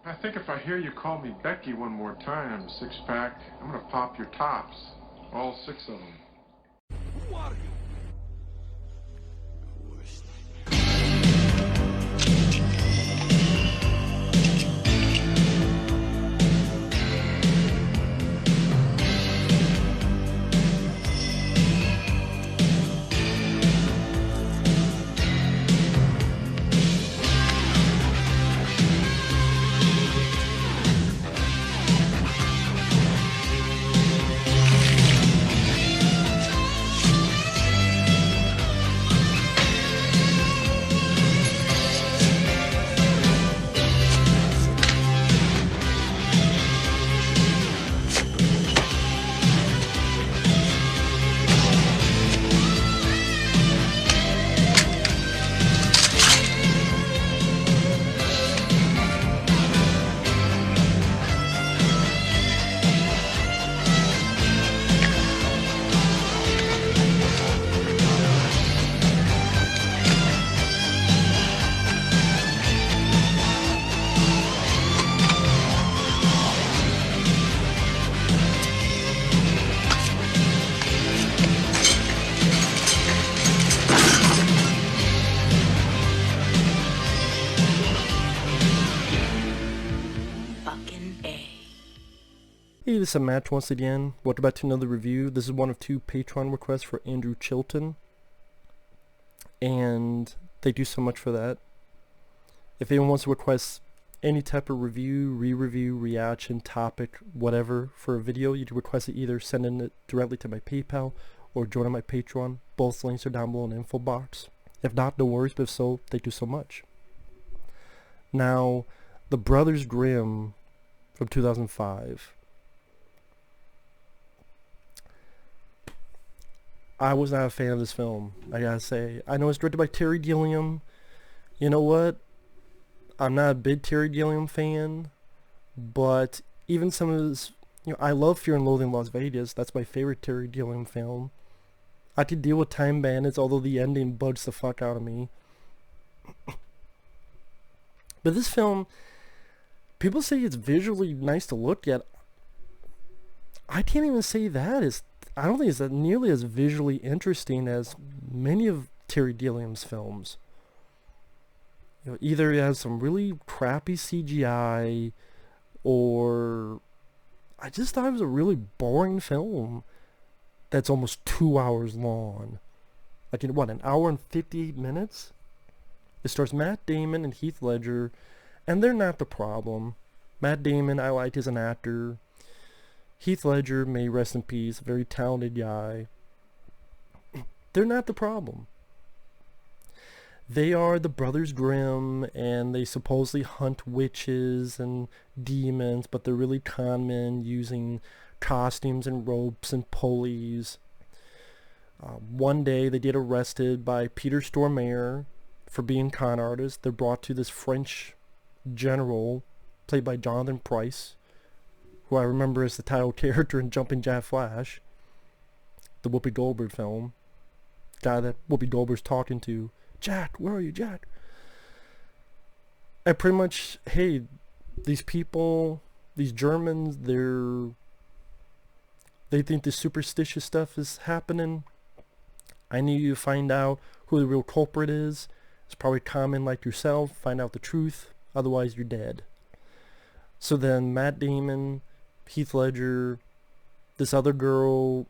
I think if I hear you call me Becky one more time, six-pack, I'm gonna pop your tops. All six of them. Who are you? Hey, this is Matt once again. Welcome back to another review. This is one of two Patreon requests for Andrew Chilton. And thank you so much for that. If anyone wants to request any type of review, re-review, reaction, topic, whatever for a video, you can request it either sending it directly to my PayPal or joining my Patreon. Both links are down below in the info box. If not, no worries, but if so, thank you so much. Now, the Brothers Grimm from 2005. I was not a fan of this film, I gotta say. I know it's directed by Terry Gilliam. You know what? I'm not a big Terry Gilliam fan, but even some of his, I love Fear and Loathing in Las Vegas. That's my favorite Terry Gilliam film. I could deal with Time Bandits, although the ending bugs the fuck out of me. But this film, people say it's visually nice to look at. I can't even say that. I don't think it's nearly as visually interesting as many of Terry Gilliam's films. Either it has some really crappy CGI, or I just thought it was a really boring film that's almost 2 hours long. Like, what, an hour and 58 minutes? It stars Matt Damon and Heath Ledger, and they're not the problem. Matt Damon, I liked as an actor. Heath Ledger, may rest in peace, very talented guy. They're not the problem. They are the Brothers Grimm, and they supposedly hunt witches and demons, but they're really con men using costumes and ropes and pulleys. One day they get arrested by Peter Stormare for being con artists. They're brought to this French general, played by Pryce, who I remember as the title character in Jumping Jack Flash, the Whoopi Goldberg film. Guy that Whoopi Goldberg's talking to. Jack, where are you, Jack? And pretty much, hey, these people, these Germans, they think this superstitious stuff is happening. I need you to find out who the real culprit is. It's probably common like yourself. Find out the truth. Otherwise, you're dead. So then Matt Damon, Heath Ledger, this other girl,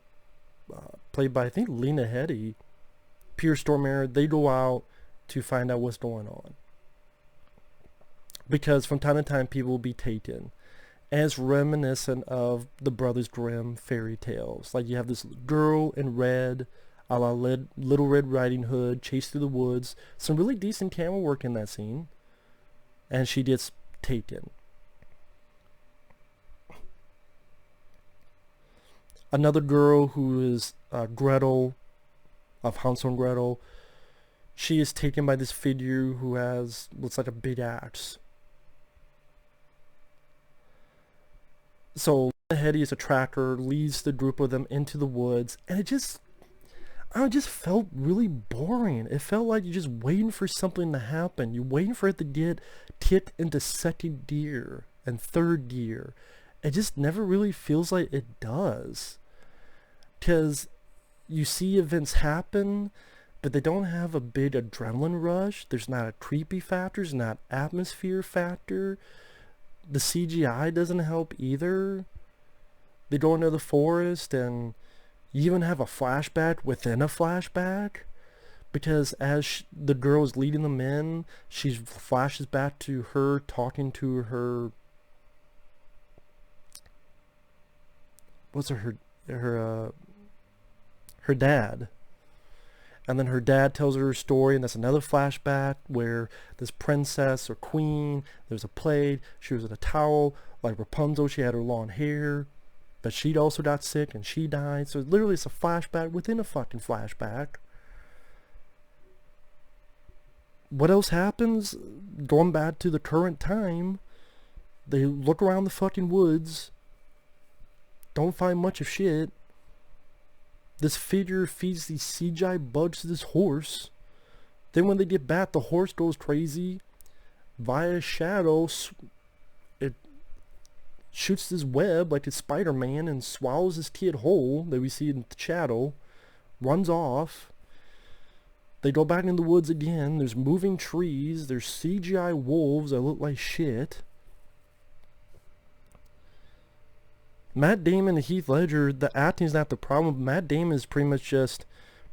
played by I think Lena Headey, Peter Stormare, they go out to find out what's going on. Because from time to time people will be taken. And it's reminiscent of the Brothers Grimm fairy tales. Like you have this girl in red, a la Little Red Riding Hood, chased through the woods. Some really decent camera work in that scene. And she gets taken. Another girl who is Gretel, of Hansel and Gretel, she is taken by this figure who looks like a big axe. So Headey is a tracker, leads the group of them into the woods, and I just felt really boring. It felt like you're just waiting for something to happen. You're waiting for it to get kicked into second gear and third gear. It just never really feels like it does. Because you see events happen, but they don't have a big adrenaline rush. There's not a creepy factor. There's not atmosphere factor. The CGI doesn't help either. They go into the forest and you even have a flashback within a flashback. Because as the girl is leading them in, she flashes back to her talking to her... What's her dad. And then her dad tells her story, and that's another flashback where this princess or queen, there's a plague, she was in a towel, like Rapunzel, she had her long hair, but she'd also got sick and she died. So literally it's a flashback within a fucking flashback. What else happens? Going back to the current time, they look around the fucking woods, don't find much of shit. This figure feeds these CGI bugs to this horse. Then when they get back, the horse goes crazy. Via shadow, it shoots this web like it's Spider-Man and swallows this kid whole that we see in the shadow. Runs off. They go back in the woods again. There's moving trees. There's CGI wolves that look like shit. Matt Damon and Heath Ledger, the acting's not the problem. Matt Damon is pretty much just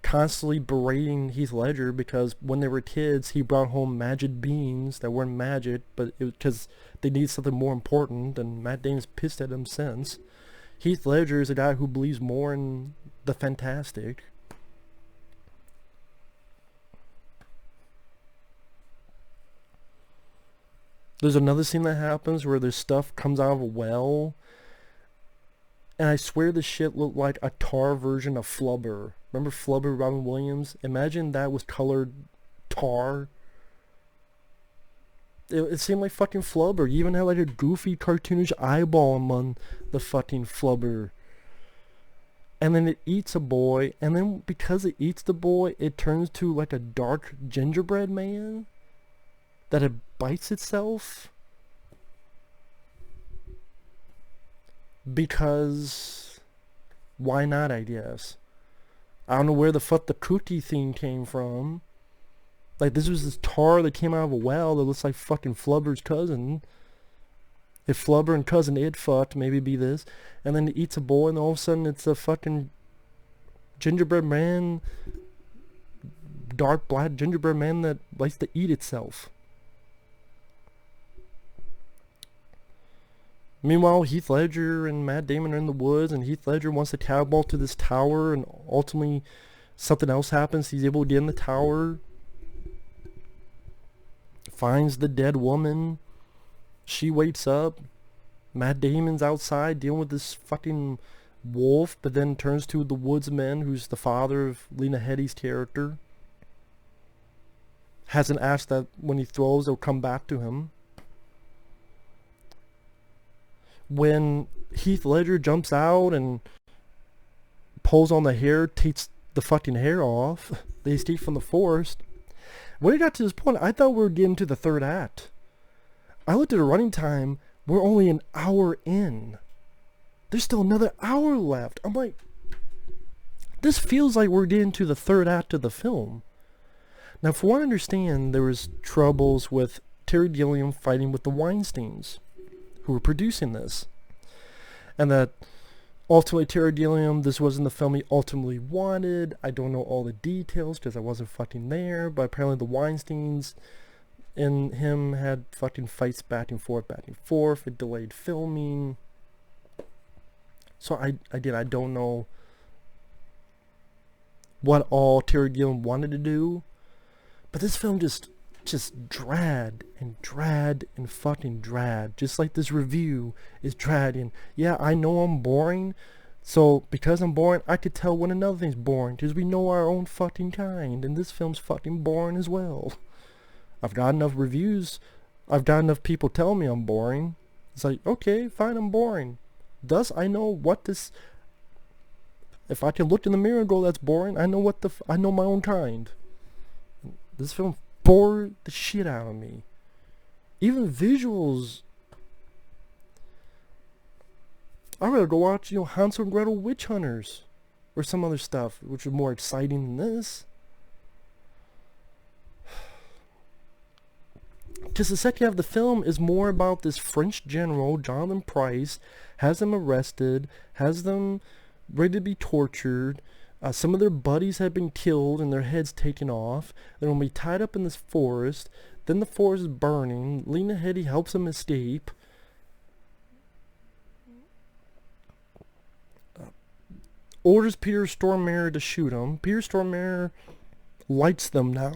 constantly berating Heath Ledger because when they were kids, he brought home magic beans that weren't magic, but it was because they needed something more important, and Matt Damon's pissed at him since. Heath Ledger is a guy who believes more in the fantastic. There's another scene that happens where this stuff comes out of a well. And I swear this shit looked like a tar version of Flubber. Remember Flubber, Robin Williams? Imagine that was colored tar. It seemed like fucking Flubber. You even had like a goofy cartoonish eyeball among the fucking Flubber. And then it eats a boy. And then because it eats the boy, it turns to like a dark gingerbread man. That it bites itself. Because why not, I guess. I don't know where the fuck the cookie thing came from. Like, this was this tar that came out of a well that looks like fucking Flubber's cousin. If Flubber and cousin Ed fucked, maybe it'd be this. And then it eats a boy and all of a sudden it's a fucking gingerbread man, dark black gingerbread man that likes to eat itself. Meanwhile, Heath Ledger and Matt Damon are in the woods, and Heath Ledger wants to cowball to this tower, and ultimately something else happens. He's able to get in the tower, finds the dead woman. She wakes up. Matt Damon's outside dealing with this fucking wolf, but then turns to the woodsman, who's the father of Lena Headey's character. Has an axe that when he throws, it'll come back to him. When Heath Ledger jumps out and pulls on the hair, takes the fucking hair off, they escape from the forest. When it got to this point, I thought we were getting to the third act. I looked at the running time, we're only an hour in. There's still another hour left. I'm like, this feels like we're getting to the third act of the film. Now, from what I understand, there was troubles with Terry Gilliam fighting with the Weinsteins, who were producing this, and that ultimately Terry Gilliam, this wasn't the film he ultimately wanted. I don't know all the details because I wasn't fucking there, but apparently the Weinsteins and him had fucking fights back and forth. It delayed filming. So I don't know what all Terry Gilliam wanted to do, but this film just dragged and fucking dragged, just like this review is dragging. Yeah, I know I'm boring, so because I'm boring, I could tell when another thing's boring, because we know our own fucking kind, and this film's fucking boring as well. I've got enough reviews, I've got enough people telling me I'm boring. It's like, okay, fine, I'm boring. Thus, I know what this... If I can look in the mirror and go, that's boring, I know I know my own kind. This film bored the shit out of me. Even visuals. I'd rather go watch, Hansel and Gretel Witch Hunters. Or some other stuff, which is more exciting than this. Because the second half of the film is more about this French general, Jonathan Pryce, has them arrested, has them ready to be tortured. Some of their buddies have been killed and their heads taken off. They're going to be tied up in this forest. Then the forest is burning. Lena Headey helps them escape. Orders Peter Stormare to shoot him. Peter Stormare lights them now.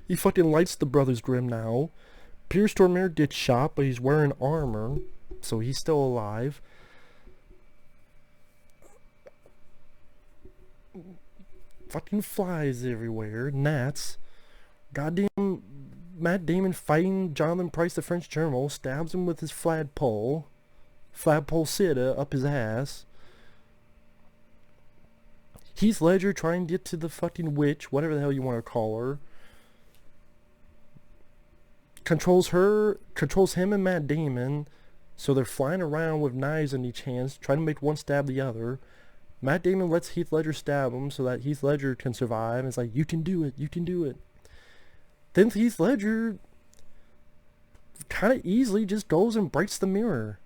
He fucking lights the Brothers Grimm now. Peter Stormare gets shot, but he's wearing armor, so he's still alive. Fucking flies everywhere. Gnats. Goddamn Matt Damon fighting Jonathan Pryce, the French general, stabs him with his flagpole. Flagpole sitta up his ass. Heath Ledger trying to get to the fucking witch, whatever the hell you want to call her. Controls him and Matt Damon, so they're flying around with knives in each hand, trying to make one stab the other. Matt Damon lets Heath Ledger stab him so that Heath Ledger can survive, and it's like, you can do it, you can do it. Then Heath Ledger kind of easily just goes and breaks the mirror.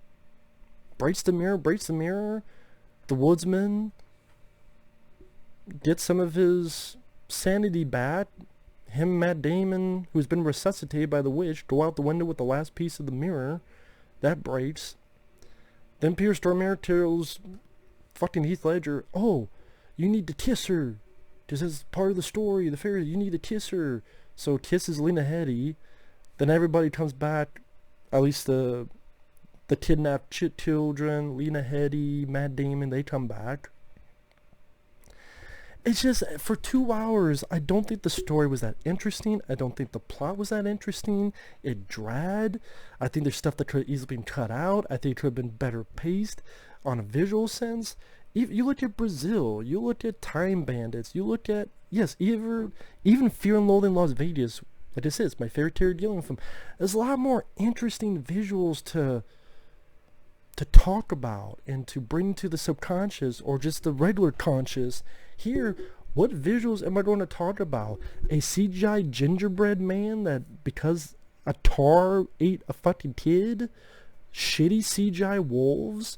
Breaks the mirror. The woodsman gets some of his sanity back. Him and Matt Damon, who's been resuscitated by the witch, go out the window with the last piece of the mirror. That breaks. Then Peter Stormare tells fucking Heath Ledger, oh, you need to kiss her. Because as part of the story, the fairy, you need to kiss her. So kisses Lena Headey. Then everybody comes back, at least the kidnapped children, Lena Headey, Matt Damon, they come back. It's just, for 2 hours, I don't think the story was that interesting. I don't think the plot was that interesting. It dragged. I think there's stuff that could have easily been cut out. I think it could have been better paced on a visual sense. You look at Brazil. You look at Time Bandits. You look at, yes, even Fear and Loathing in Las Vegas. Like I said, it's my favorite Terry Gilliam film. There's a lot more interesting visuals to talk about and to bring to the subconscious or just the regular conscious. Here, what visuals am I going to talk about? A CGI gingerbread man that, because a tar ate a fucking kid? Shitty CGI wolves?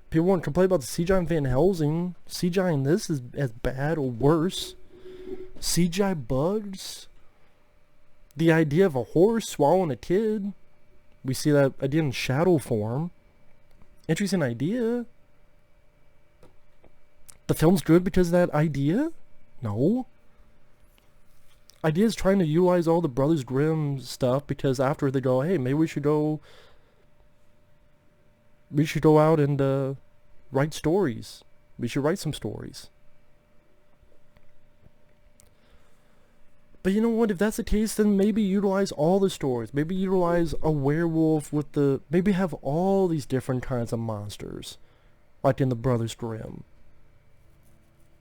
People want to complain about the CGI in Van Helsing. CGI in this is as bad or worse. CGI bugs? The idea of a horse swallowing a kid? We see that idea in shadow form. Interesting idea. The film's good because of that idea? No. Idea is trying to utilize all the Brothers Grimm stuff because after they go, hey, maybe we should go out and write stories. We should write some stories. But you know what, if that's the case, then maybe utilize all the stories. Maybe utilize a werewolf with maybe have all these different kinds of monsters. Like in the Brothers Grimm.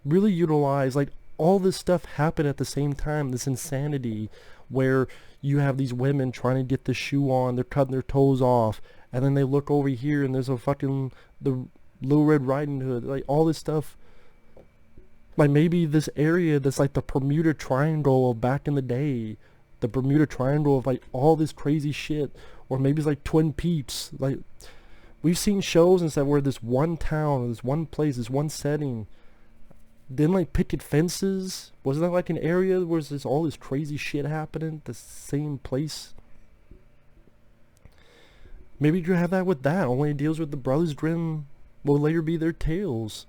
Really utilize, like, all this stuff happen at the same time, this insanity, where you have these women trying to get the shoe on, they're cutting their toes off, and then they look over here and there's the Little Red Riding Hood, like, all this stuff. Like, maybe this area that's like the Bermuda Triangle of back in the day, the Bermuda Triangle of, like, all this crazy shit, or maybe it's like Twin Peaks. Like, we've seen shows and stuff where this one town, this one place, this one setting, then like picket fences. Wasn't that like an area where there's all this crazy shit happening at the same place? Maybe you have that with that, only it deals with the Brothers Grimm will later be their tales.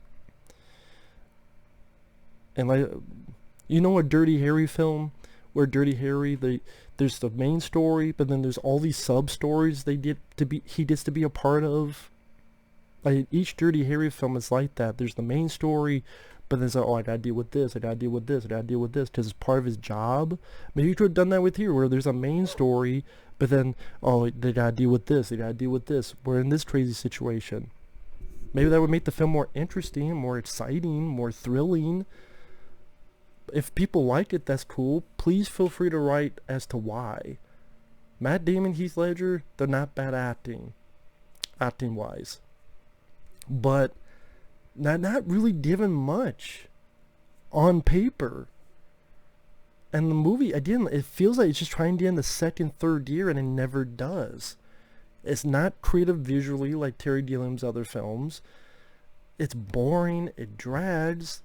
And like, you know, a Dirty Harry film where Dirty Harry, there's the main story, but then there's all these sub stories he gets to be a part of. Like, each Dirty Harry film is like that. There's the main story, but then it's like, oh, I gotta deal with this, I gotta deal with this, I gotta deal with this, because it's part of his job. Maybe you could have done that with here, where there's a main story, but then, oh, they gotta deal with this, they gotta deal with this. We're in this crazy situation. Maybe that would make the film more interesting, more exciting, more thrilling. If people like it, that's cool. Please feel free to write as to why. Matt Damon, Heath Ledger, they're not bad acting wise. But not really given much on paper. And the movie, again, it feels like it's just trying to get in the second, third gear, and it never does. It's not creative visually like Terry Gilliam's other films. It's boring. It drags.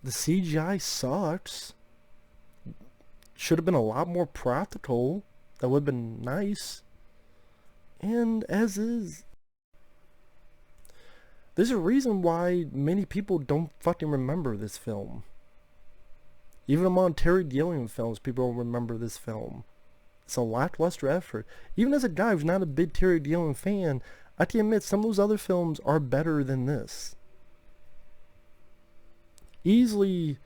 The CGI sucks. Should have been a lot more practical. That would have been nice. And as is. There's a reason why many people don't fucking remember this film. Even among Terry Gilliam films, people don't remember this film. It's a lackluster effort. Even as a guy who's not a big Terry Gilliam fan, I can admit some of those other films are better than this. Easily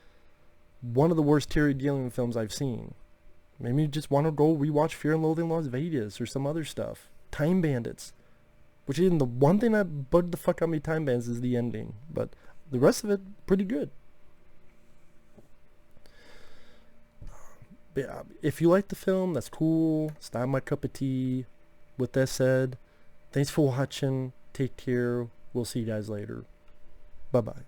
one of the worst Terry Gilliam films I've seen. Maybe you just want to go rewatch Fear and Loathing in Las Vegas or some other stuff. Time Bandits. Which is the one thing that bugged the fuck out of me, Time Bandits, is the ending. But the rest of it, pretty good. But yeah, if you like the film, that's cool. It's not my cup of tea. With that said, thanks for watching. Take care. We'll see you guys later. Bye-bye.